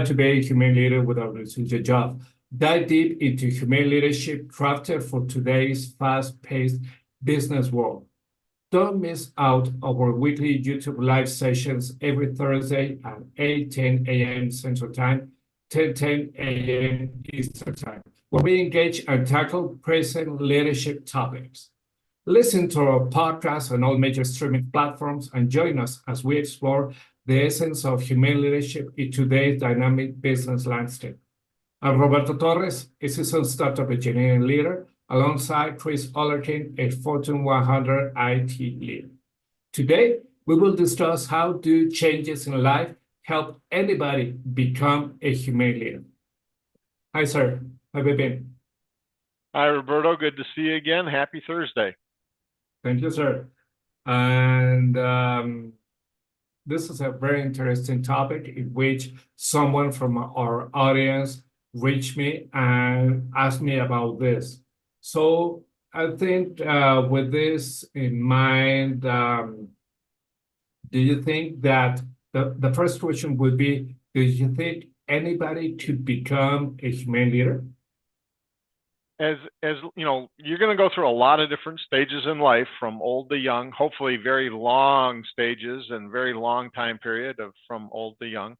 to be a humane leader without losing your job. Dive deep into humane leadership crafted for today's fast-paced business world. Don't miss out on our weekly YouTube live sessions every Thursday at 8:10 a.m. Central Time, 10:10 a.m. Eastern Time, where we engage and tackle present leadership topics. Listen to our podcast on all major streaming platforms and join us as we explore the essence of humane leadership in today's dynamic business landscape. I'm Roberto Torres, a seasoned startup engineering leader, alongside Chris Ollerkin, a Fortune 100 IT leader. Today, we will discuss how do changes in life help anybody become a humane leader. Hi, sir. How have you been? Hi, Roberto. Good to see you again. Happy Thursday. Thank you, sir. And this is a very interesting topic in which someone from our audience reached me and asked me about this. So I think with this in mind, do you think that the first question would be, do you think anybody could become a humane leader? As you know, you're going to go through a lot of different stages in life, from old to young, hopefully very long stages and very long time period of from old to young.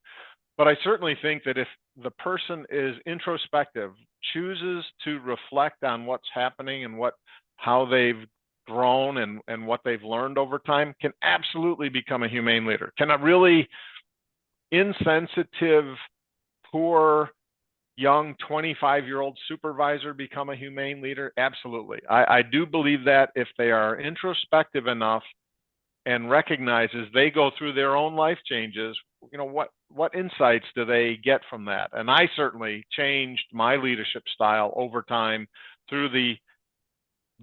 But I certainly think that if the person is introspective, chooses to reflect on what's happening and how they've grown and what they've learned over time, can absolutely become a humane leader. Can a really insensitive, poor, young 25-year-old supervisor become a humane leader? Absolutely. I do believe that if they are introspective enough and recognize as they go through their own life changes, you know, what insights do they get from that? And I certainly changed my leadership style over time through the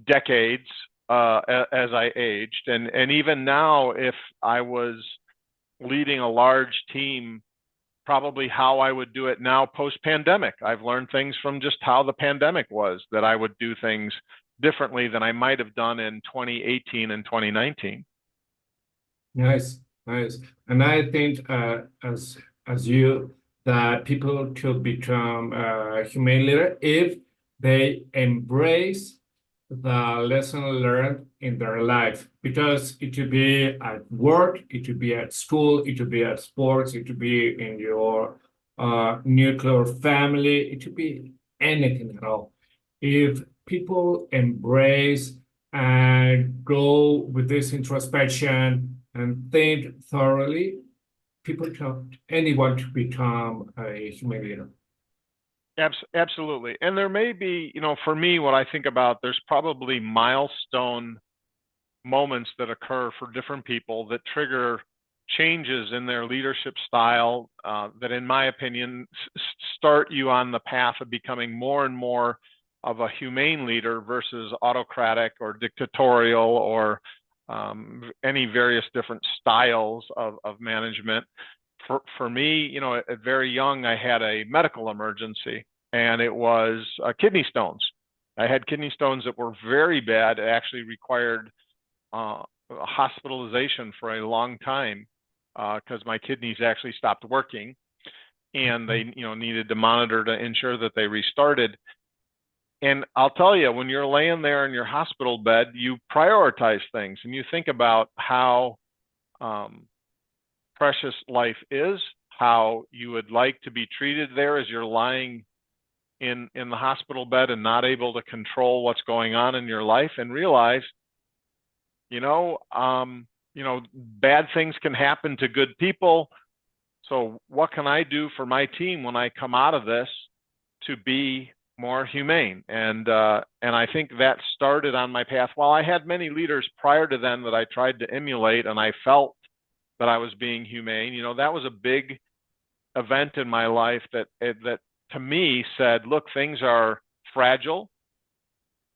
decades as I aged. And even now, if I was leading a large team, probably how I would do it now post-pandemic. I've learned things from just how the pandemic was, that I would do things differently than I might have done in 2018 and 2019. Nice, nice. And I think as you that people could become a humane leader if they embrace the lesson learned in their life, because it could be at work, it could be at school, it could be at sports, it could be in your nuclear family, it could be anything at all. If people embrace and go with this introspection and think thoroughly, anyone can become a human leader. Absolutely. And there may be, you know, for me, what I think about, there's probably milestone moments that occur for different people that trigger changes in their leadership style that, in my opinion, start you on the path of becoming more and more of a humane leader versus autocratic or dictatorial or any various different styles of management. For me, you know, at very young, I had a medical emergency, and it was kidney stones. I had kidney stones that were very bad. It actually required hospitalization for a long time because my kidneys actually stopped working, and they, you know, needed to monitor to ensure that they restarted. And I'll tell you, when you're laying there in your hospital bed, you prioritize things and you think about how precious life is, how you would like to be treated there as you're lying in the hospital bed and not able to control what's going on in your life, and realize, you know, bad things can happen to good people. So what can I do for my team when I come out of this to be more humane? And I think that started on my path. While I had many leaders prior to then that I tried to emulate, and I felt that I was being humane, you know, that was a big event in my life that to me said, look, things are fragile,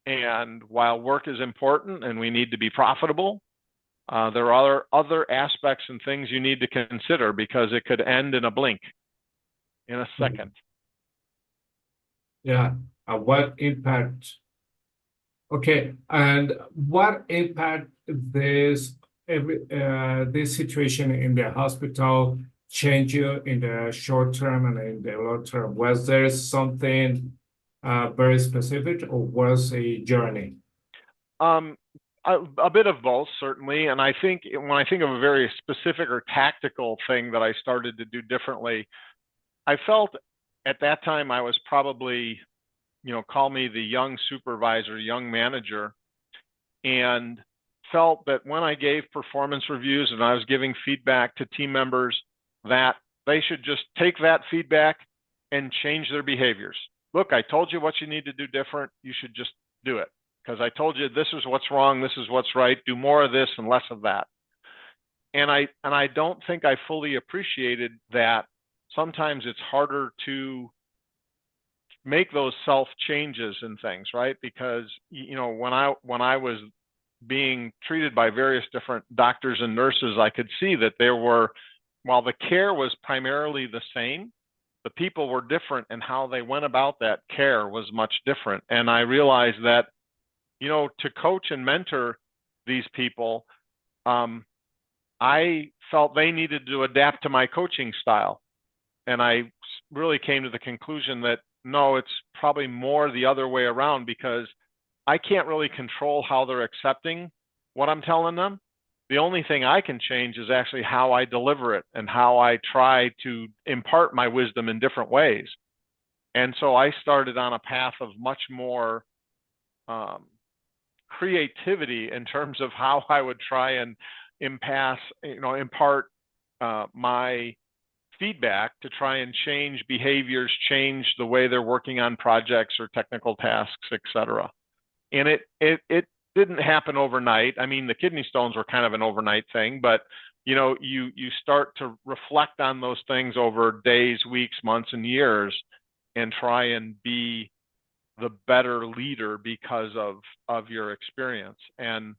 and while work is important and we need to be profitable, there are other aspects and things you need to consider, because it could end in a blink, in a second. Yeah. What impact? Okay. And what impact this situation in the hospital changed you in the short term and in the long term? Was there something very specific, or was a journey? Um, a bit of both, certainly. And I think when I think of a very specific or tactical thing that I started to do differently, I felt at that time I was probably, call me the young supervisor, young manager, and felt that when I gave performance reviews and I was giving feedback to team members, that they should just take that feedback and change their behaviors. Look, I told you what you need to do different. You should just do it, because I told you this is what's wrong, this is what's right. Do more of this and less of that. And I don't think I fully appreciated that sometimes it's harder to make those self changes and things, right? Because when I was being treated by various different doctors and nurses, I could see that while the care was primarily the same, the people were different, and how they went about that care was much different. And I realized that, to coach and mentor these people, I felt they needed to adapt to my coaching style. And I really came to the conclusion that no, it's probably more the other way around, because I can't really control how they're accepting what I'm telling them. The only thing I can change is actually how I deliver it and how I try to impart my wisdom in different ways. And so I started on a path of much more creativity in terms of how I would try and impart my feedback to try and change behaviors, change the way they're working on projects or technical tasks, et cetera. And it didn't happen overnight. I mean, the kidney stones were kind of an overnight thing, but you start to reflect on those things over days, weeks, months, and years, and try and be the better leader because of your experience. And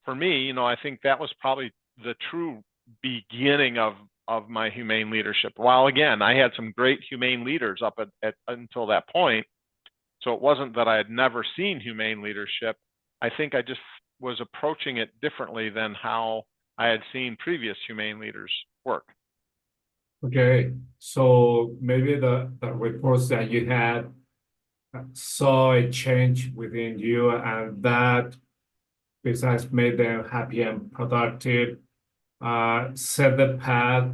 for me, I think that was probably the true beginning of my humane leadership. While again, I had some great humane leaders up until that point. So it wasn't that I had never seen humane leadership. I think I just was approaching it differently than how I had seen previous humane leaders work. Okay, so maybe the reports that you had saw a change within you, and that besides made them happy and productive, set the path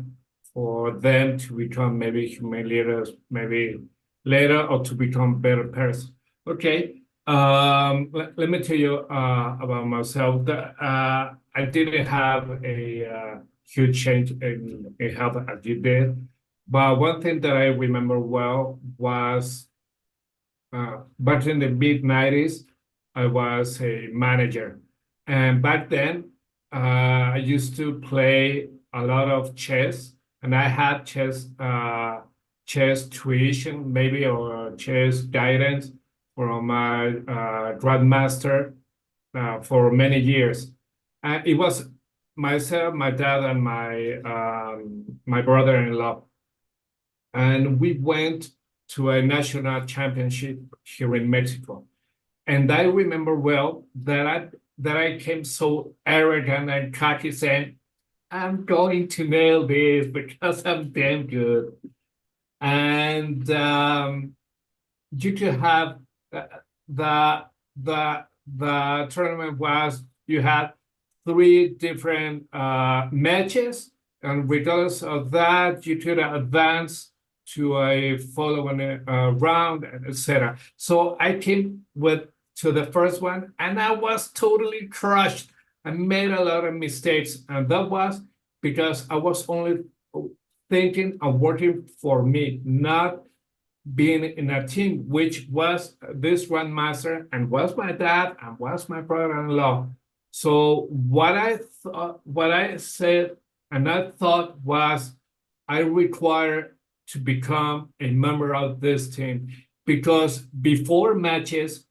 for them to become maybe human leaders, maybe later, or to become better person. Okay. Let me tell you about myself. I didn't have a huge change in health as you did, but one thing that I remember well was back in the mid-90s, I was a manager. And back then, I used to play a lot of chess, and I had chess tuition, maybe, or chess guidance from my grandmaster for many years. And it was myself, my dad, and my brother-in-law. And we went to a national championship here in Mexico. And I remember well that I came so arrogant and cocky, saying, I'm going to nail this because I'm damn good. And you could have the the tournament was, you had 3 different matches, and regardless of that, you could advance to a following round, etc. So I came to the first one, and I was totally crushed. I made a lot of mistakes, and that was because I was only thinking and working for me, not being in a team, which was this grandmaster and was my dad and was my brother-in-law. So what I said and I thought was, I require to become a member of this team, because before matches,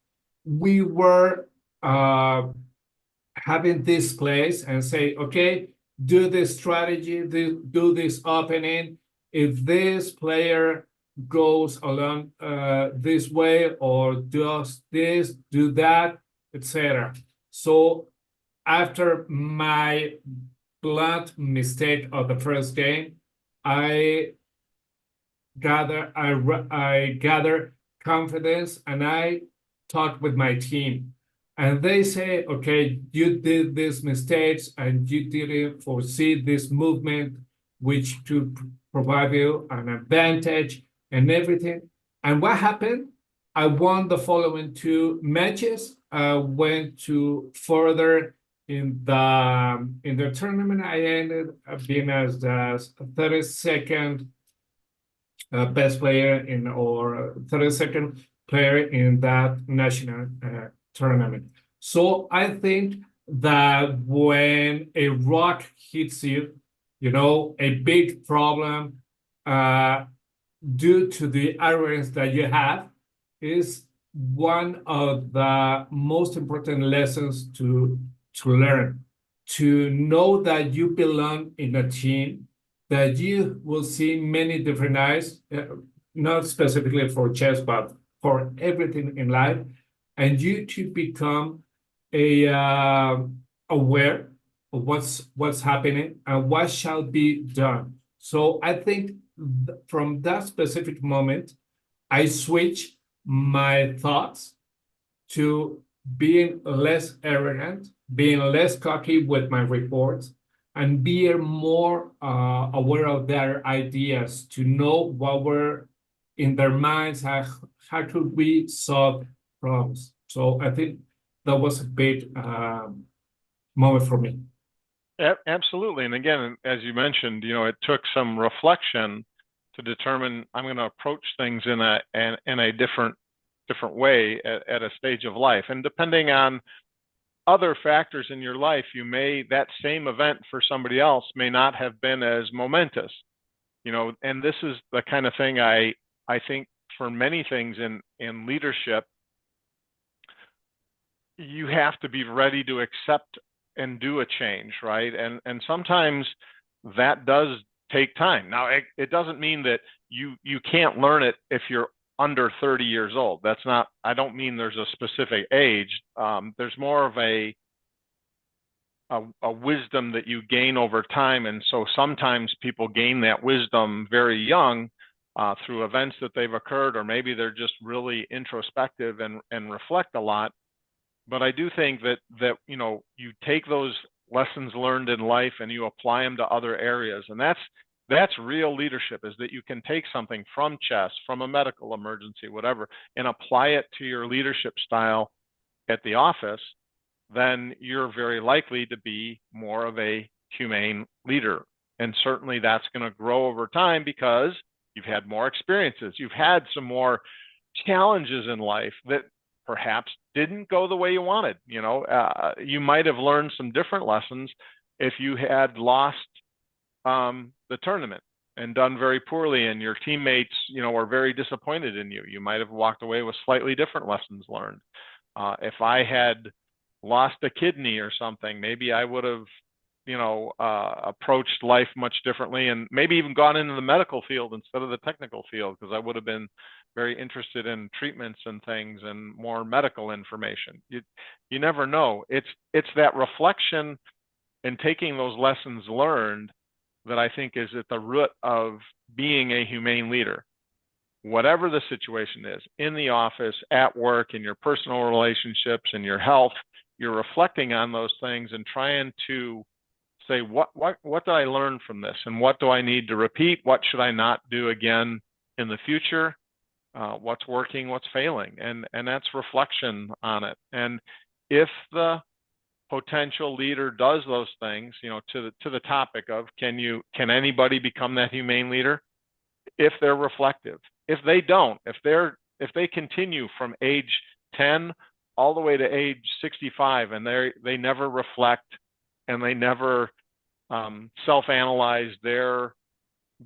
we were having this place and say, okay, do this strategy, do this opening. If this player goes along this way or does this, do that, etc. So after my blunt mistake of the first game, I I gather confidence, and I talk with my team. And they say, okay, you did these mistakes and you didn't foresee this movement, which could provide you an advantage and everything. And what happened? I won the following two matches. I went to further in the tournament. I ended up being as the 32nd best player in or 32nd player in that national tournament. So I think that when a rock hits you, a big problem uh, due to the arrogance that you have is one of the most important lessons to learn, to know that you belong in a team, that you will see many different eyes, not specifically for chess, but for everything in life, and you to become a aware of what's happening and what shall be done. So I think from that specific moment, I switch my thoughts to being less arrogant, being less cocky with my reports, and being more aware of their ideas to know what were in their minds, how could we solve problems. So I think that was a big moment for me. Absolutely. And again, as you mentioned, it took some reflection to determine I'm going to approach things in a different way at a stage of life. And depending on other factors in your life, that same event for somebody else may not have been as momentous. And this is the kind of thing I think for many things in leadership, you have to be ready to accept and do a change, right? And sometimes that does take time. Now, it doesn't mean that you can't learn it if you're under 30 years old. That's not, I don't mean there's a specific age. There's more of a wisdom that you gain over time. And so sometimes people gain that wisdom very young through events that they've occurred, or maybe they're just really introspective and reflect a lot. But I do think that you take those lessons learned in life and you apply them to other areas. And that's real leadership, is that you can take something from chess, from a medical emergency, whatever, and apply it to your leadership style at the office. Then you're very likely to be more of a humane leader. And certainly that's going to grow over time because you've had more experiences. You've had some more challenges in life that perhaps didn't go the way you wanted. You might have learned some different lessons if you had lost the tournament and done very poorly, and your teammates, were very disappointed in you. You might have walked away with slightly different lessons learned. If I had lost a kidney or something, maybe I would have, approached life much differently, and maybe even gone into the medical field instead of the technical field, because I would have been very interested in treatments and things and more medical information. You never know. It's that reflection and taking those lessons learned that I think is at the root of being a humane leader. Whatever the situation is, in the office, at work, in your personal relationships, in your health, you're reflecting on those things and trying to say, what did I learn from this, and what do I need to repeat? What should I not do again in the future? What's working, what's failing, and that's reflection on it. And if the potential leader does those things, to the topic of can anybody become that humane leader? If they're reflective. If they don't, if they continue from age 10 all the way to age 65 and they never reflect and they never self-analyze their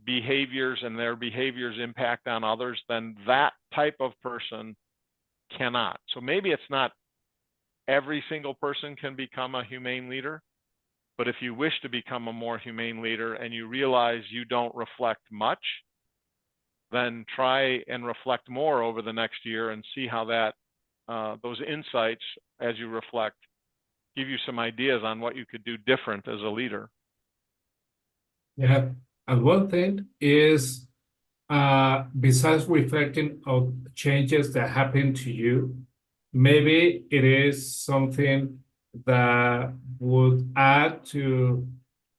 behaviors and their behaviors impact on others, then that type of person cannot. So maybe it's not every single person can become a humane leader, but if you wish to become a more humane leader and you realize you don't reflect much, then try and reflect more over the next year and see how that those insights, as you reflect, give you some ideas on what you could do different as a leader. Yeah, And one thing is, besides reflecting on changes that happen to you, maybe it is something that would add to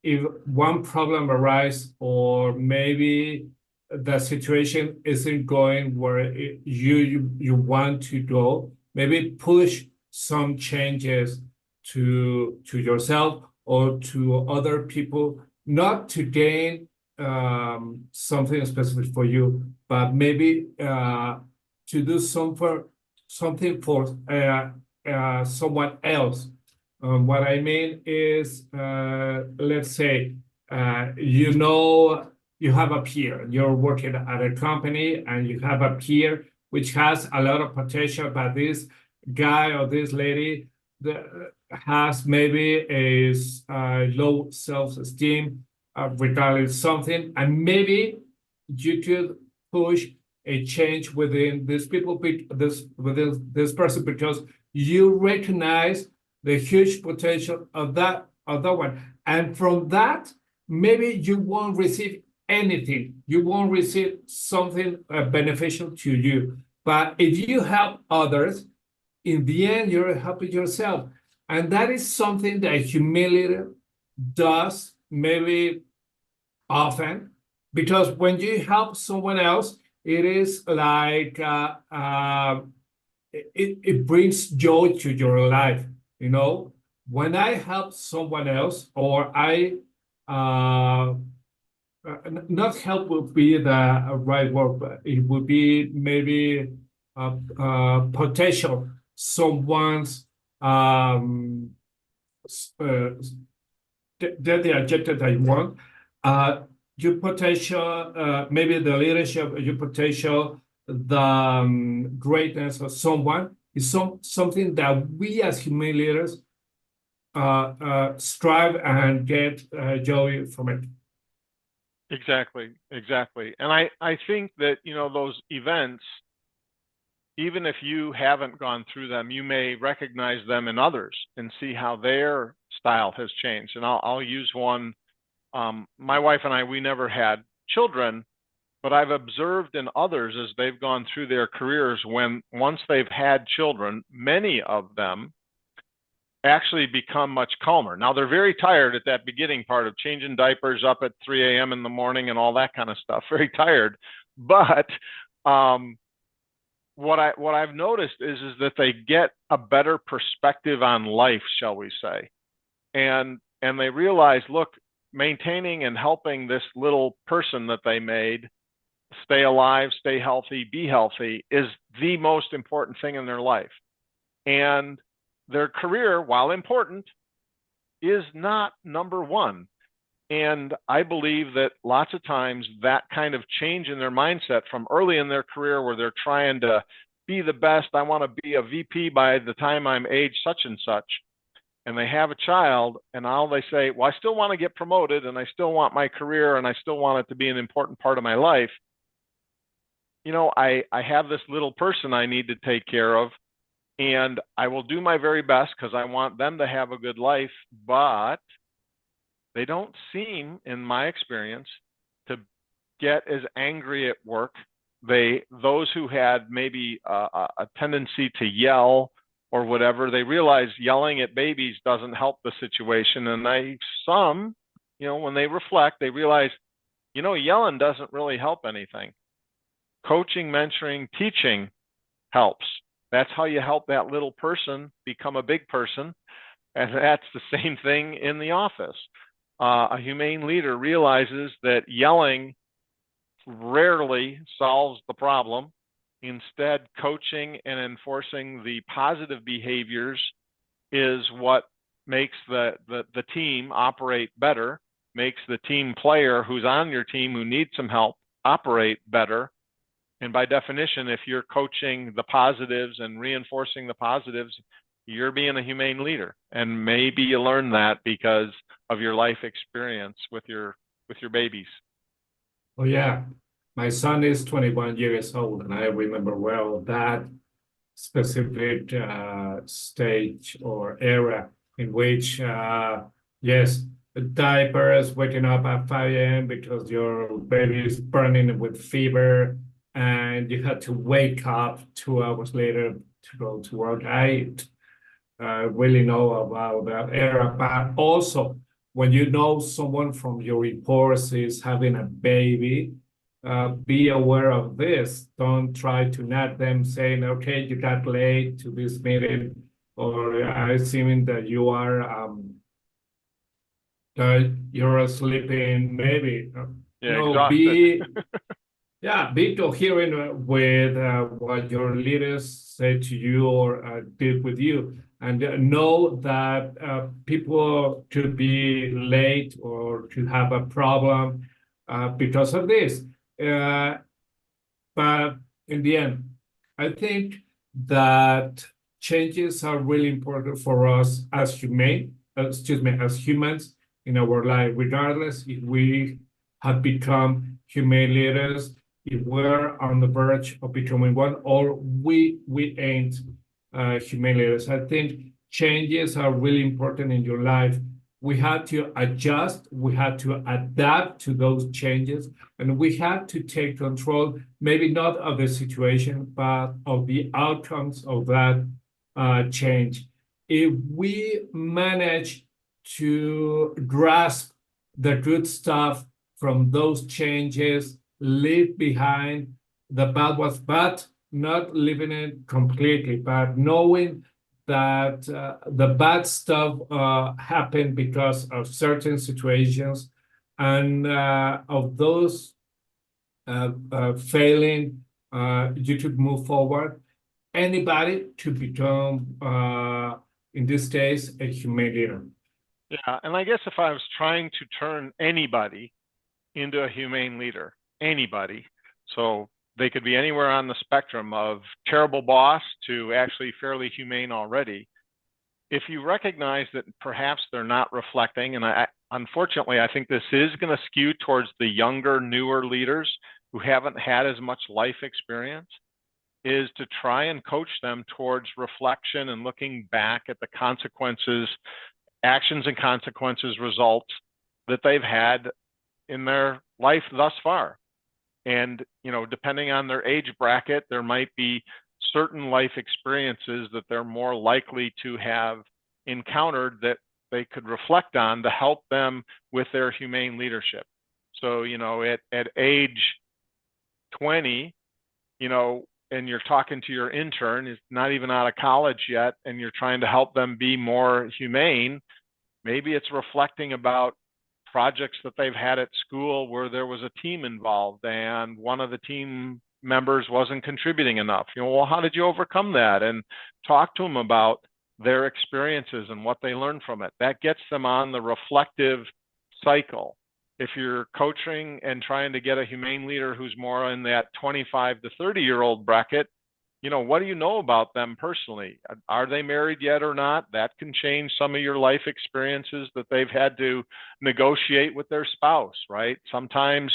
if one problem arises, or maybe the situation isn't going where you want to go, maybe push some changes to yourself or to other people, not to gain something specific for you, but maybe to do something for someone else. What I mean is, let's say, you have a peer, you're working at a company and you have a peer which has a lot of potential, but this guy or this lady has maybe a low self-esteem regarding something, and maybe you could push a change within this people, within this person, because you recognize the huge potential of that other one, and from that, maybe you won't receive anything. You won't receive something beneficial to you. But if you help others, in the end, you're helping yourself. And that is something that humility does maybe often, because when you help someone else, it is like it brings joy to your life. When I help someone else, or I not help would be the right word, but it would be maybe potential someone's the adjective that you want, your potential, maybe the leadership, your potential, the greatness of someone is something that we as human leaders strive and get joy from it. Exactly. And I think that, those events, even if you haven't gone through them, you may recognize them in others and see how their style has changed. And I'll use one. My wife and I, we never had children, but I've observed in others as they've gone through their careers, once they've had children, many of them actually become much calmer. Now, they're very tired at that beginning part of changing diapers up at 3 a.m. in the morning and all that kind of stuff, very tired. But what I've noticed is that they get a better perspective on life, shall we say. And they realize, look, maintaining and helping this little person that they made stay alive, stay healthy, be healthy is the most important thing in their life. And their career, while important, is not number one. And I believe that lots of times that kind of change in their mindset from early in their career, where they're trying to be the best, I want to be a VP by the time I'm age such and such, and they have a child, and now they say, well, I still want to get promoted, and I still want my career, and I still want it to be an important part of my life. I have this little person I need to take care of, and I will do my very best because I want them to have a good life, but they don't seem, in my experience, to get as angry at work. Those who had maybe a tendency to yell or whatever, they realize yelling at babies doesn't help the situation. And when they reflect, they realize, yelling doesn't really help anything. Coaching, mentoring, teaching helps. That's how you help that little person become a big person. And that's the same thing in the office. A humane leader realizes that yelling rarely solves the problem. Instead, coaching and enforcing the positive behaviors is what makes the team operate better, makes the team player who's on your team who needs some help operate better. And by definition, if you're coaching the positives and reinforcing the positives, you're being a humane leader. And maybe you learn that because of your life experience with your babies. Oh yeah, my son is 21 years old, and I remember well that specific stage or era in which, yes, diapers, waking up at 5 a.m. because your baby is burning with fever, and you had to wake up 2 hours later to go to work. I really know about that era, but also when you know someone from your reports is having a baby, be aware of this. Don't try to nag them saying, okay, you got late to this meeting, or assuming that you're sleeping, maybe. Yeah, exhausted. Be coherent with what your leaders say to you or did with you, and know that people could be late or could have a problem because of this. Uh, but in the end, I think that changes are really important for us as as humans in our life, regardless if we have become humane leaders, if we're on the verge of becoming one, or we ain't humane leaders. I think changes are really important in your life. We had to adjust, we had to adapt to those changes, and we had to take control, maybe not of the situation, but of the outcomes of that change. If we manage to grasp the good stuff from those changes, leave behind the bad ones, but not leaving it completely, but knowing that the bad stuff happened because of certain situations, and of those failing, you could move forward. Anybody to become, in this case, a humane leader. Yeah, and I guess if I was trying to turn anybody into a humane leader, anybody, so they could be anywhere on the spectrum of terrible boss to actually fairly humane already. If you recognize that perhaps they're not reflecting, and unfortunately, I think this is going to skew towards the younger, newer leaders who haven't had as much life experience, is to try and coach them towards reflection and looking back at the consequences, actions and consequences, results that they've had in their life thus far. And, depending on their age bracket, there might be certain life experiences that they're more likely to have encountered that they could reflect on to help them with their humane leadership. So, at age 20, and you're talking to your intern, is not even out of college yet, and you're trying to help them be more humane, maybe it's reflecting about projects that they've had at school where there was a team involved and one of the team members wasn't contributing enough. Well, how did you overcome that? And talk to them about their experiences and what they learned from it. That gets them on the reflective cycle. If you're coaching and trying to get a humane leader who's more in that 25 to 30-year-old bracket, what do you know about them personally? Are they married yet or not? That can change some of your life experiences that they've had to negotiate with their spouse, right? Sometimes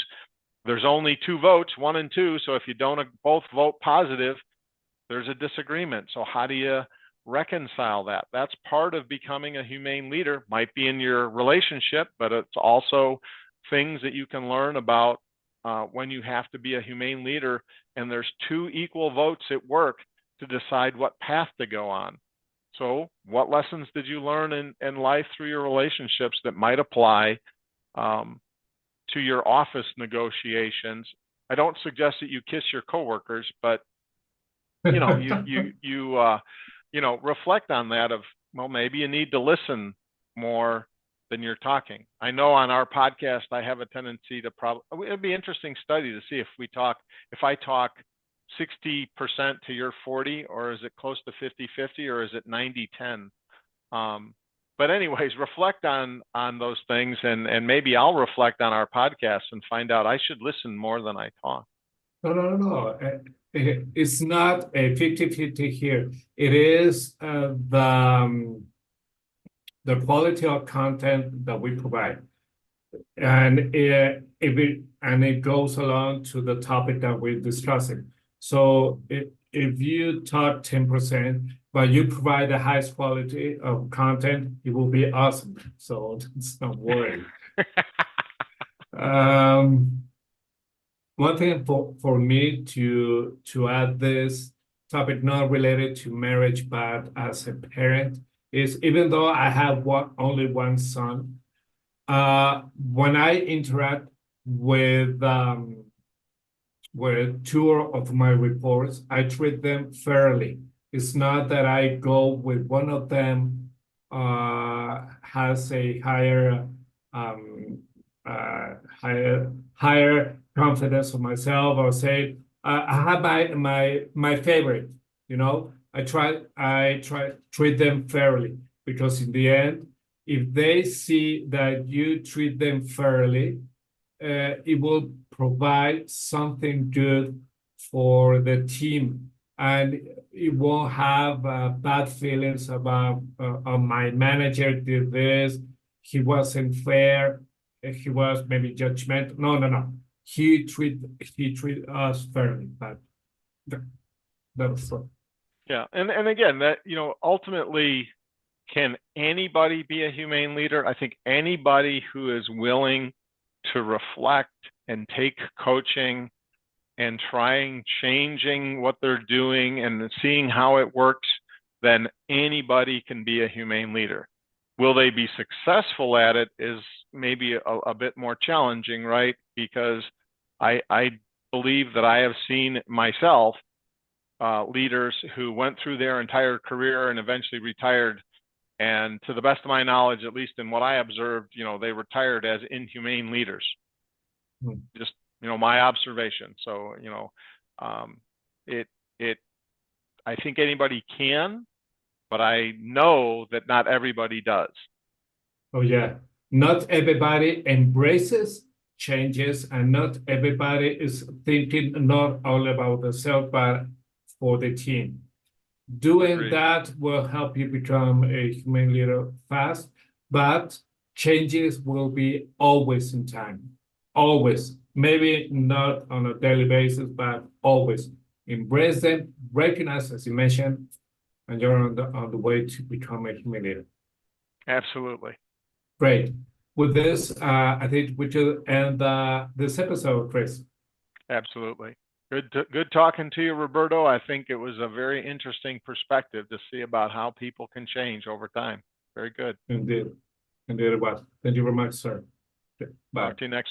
there's only 2 votes, 1 and 2. So if you don't both vote positive, there's a disagreement. So how do you reconcile that? That's part of becoming a humane leader. Might be in your relationship, but it's also things that you can learn about when you have to be a humane leader, and there's 2 equal votes at work to decide what path to go on. So what lessons did you learn in life through your relationships that might apply to your office negotiations? I don't suggest that you kiss your coworkers, but you reflect on that of, well, maybe you need to listen more than you're talking. I know on our podcast, I have a tendency to it'd be an interesting study to see if I talk 60% to your 40, or is it close to 50-50, or is it 90-10? But anyways, reflect on those things, and maybe I'll reflect on our podcast and find out I should listen more than I talk. No. It's not a 50-50 here. It is the quality of content that we provide. And it goes along to the topic that we're discussing. So if you talk 10%, but you provide the highest quality of content, it will be awesome. So it's not worry. Um, One thing for me to add this topic not related to marriage, but as a parent, is even though I have only one son, when I interact with two of my reports, I treat them fairly. It's not that I go with one of them has a um, higher confidence of myself, or say I have my favorite. You know, I try treat them fairly, because in the end, if they see that you treat them fairly, it will provide something good for the team, and it won't have bad feelings about my manager did this, he wasn't fair, he was maybe judgmental. No, no, no. He treat us fairly, but that, that was so. Yeah, and again, that ultimately, can anybody be a humane leader? I think anybody who is willing to reflect and take coaching and changing what they're doing and seeing how it works, then anybody can be a humane leader. Will they be successful at it is maybe a bit more challenging, right? Because I believe that I have seen myself leaders who went through their entire career and eventually retired. And to the best of my knowledge, at least in what I observed, they retired as inhumane leaders. Just, my observation. So, it, I think anybody can, but I know that not everybody does. Oh yeah, not everybody embraces changes, and not everybody is thinking not all about themselves, but for the team. Doing Agreed. that will help you become a human leader fast, but changes will be always in time. Always. Maybe not on a daily basis, but always. Embrace them, recognize, as you mentioned, and you're on the way to become a human leader. Absolutely. Great. With this, I think we should end this episode, Chris. Absolutely. Good talking to you, Roberto. I think it was a very interesting perspective to see about how people can change over time. Very good. Indeed. Indeed it was. Thank you very much, sir. Okay, bye. Talk to you next